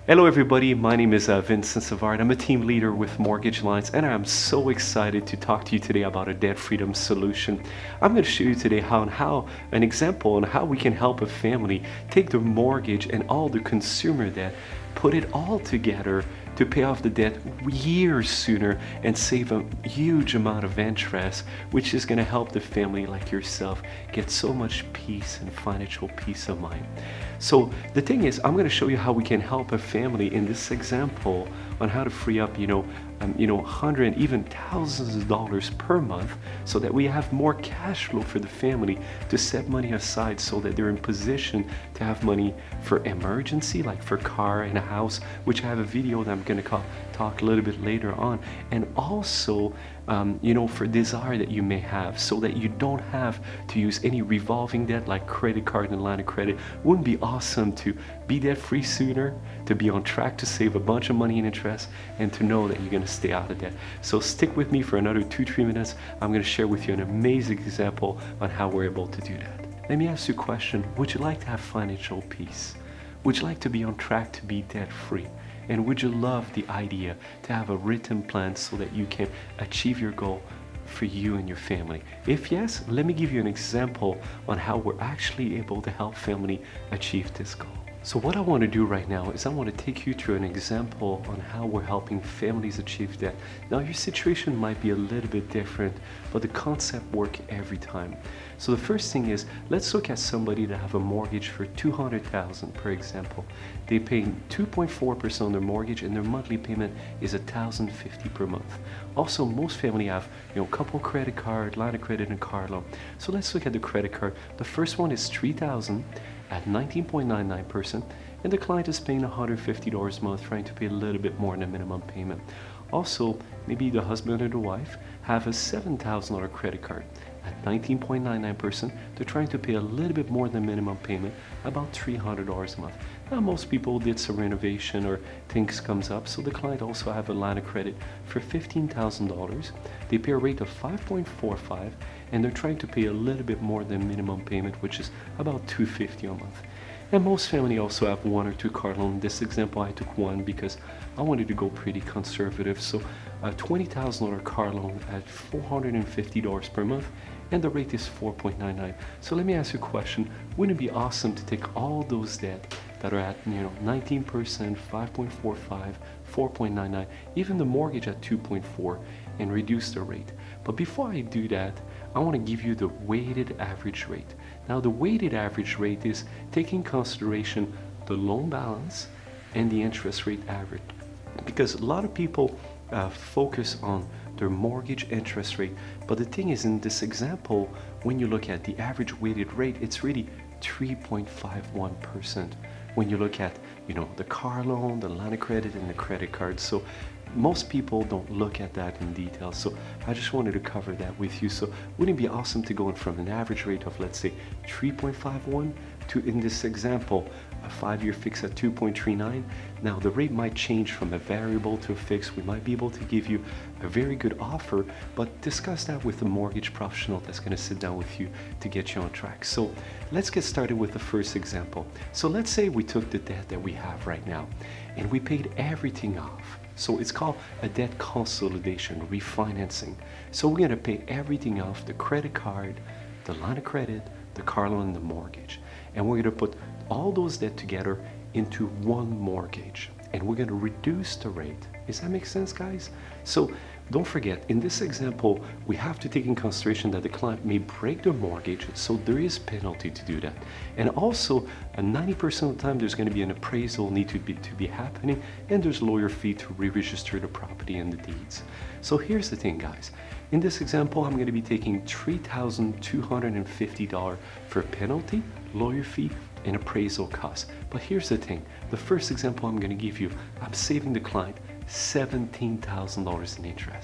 Hello everybody, my name is Vincent Savard. I'm a team leader with Mortgage Alliance and I'm so excited to talk to you today about a debt freedom solution. I'm going to show you today how an example on how we can help a family take their mortgage and all the consumer debt, put it all together to pay off the debt years sooner and save a huge amount of interest, which is going to help the family like yourself get so much peace and financial peace of mind. So the thing is, I'm going to show you how we can help a family in this example on how to free up, hundred, even thousands of dollars per month, so that we have more cash flow for the family to set money aside, so that they're in position to have money for emergency, like for car and a house, which I have a video that I'm going to talk a little bit later on, and also for desire that you may have, so that you don't have to use any revolving debt like credit card and line of credit. Wouldn't it be awesome to be debt free sooner, to be on track to save a bunch of money in interest, and to know that you're going to stay out of debt? So stick with me for another 2-3 minutes. I'm going to share with you an amazing example on how we're able to do that. Let me ask you a question. Would you like to have financial peace? Would you like to be on track to be debt free? And would you love the idea to have a written plan so that you can achieve your goal for you and your family? If yes, let me give you an example on how we're actually able to help family achieve this goal. So what I want to do right now is I want to take you through an example on how we're helping families achieve that. Now your situation might be a little bit different, but the concept works every time. So the first thing is, let's look at somebody that have a mortgage for $200,000 per example. They pay 2.4% on their mortgage and their monthly payment is $1,050 per month. Also, most family have a couple credit card, line of credit, and car loan. So let's look at the credit card. The first one is $3,000 at 19.99%, and the client is paying $150 a month, trying to pay a little bit more than the minimum payment. Also, maybe the husband or the wife have a $7,000 credit card at 19.99%. They're trying to pay a little bit more than minimum payment, about $300 a month. Now, most people did some renovation or things comes up, so the client also have a line of credit for $15,000. They pay a rate of 5.45, and they're trying to pay a little bit more than minimum payment, which is about $250 a month. And most family also have 1 or 2 car loans. In this example, I took 1 because I wanted to go pretty conservative. So a $20,000 car loan at $450 per month, and the rate is 4.99. So let me ask you a question. Wouldn't it be awesome to take all those debt that are at 19%, 5.45, 4.99, even the mortgage at 2.4, and reduce the rate? But before I do that, I want to give you the weighted average rate. Now the weighted average rate is taking consideration the loan balance and the interest rate average, because a lot of people focus on their mortgage interest rate, but the thing is, in this example, when you look at the average weighted rate, it's really 3.51% when you look at the car loan, the line of credit, and the credit card. So most people don't look at that in detail, so I just wanted to cover that with you. So wouldn't it be awesome to go in from an average rate of, let's say, 3.51 to, in this example, a 5-year fix at 2.39. Now the rate might change from a variable to a fix. We might be able to give you a very good offer, but discuss that with a mortgage professional that's going to sit down with you to get you on track. So let's get started with the first example. So let's say we took the debt that we have right now and we paid everything off. So it's called a debt consolidation, refinancing. So we're going to pay everything off: the credit card, the line of credit, the car loan, and the mortgage. And we're going to put all those debt together into one mortgage, and we're going to reduce the rate. Does that make sense, guys? So don't forget, in this example, we have to take in consideration that the client may break their mortgage, so there is penalty to do that. And also, 90% of the time, there's going to be an appraisal need to be happening, and there's lawyer fee to re-register the property and the deeds. So here's the thing, guys. In this example, I'm going to be taking $3,250 for penalty, lawyer fee, and appraisal costs. But here's the thing. The first example I'm going to give you, I'm saving the client $17,000 in interest.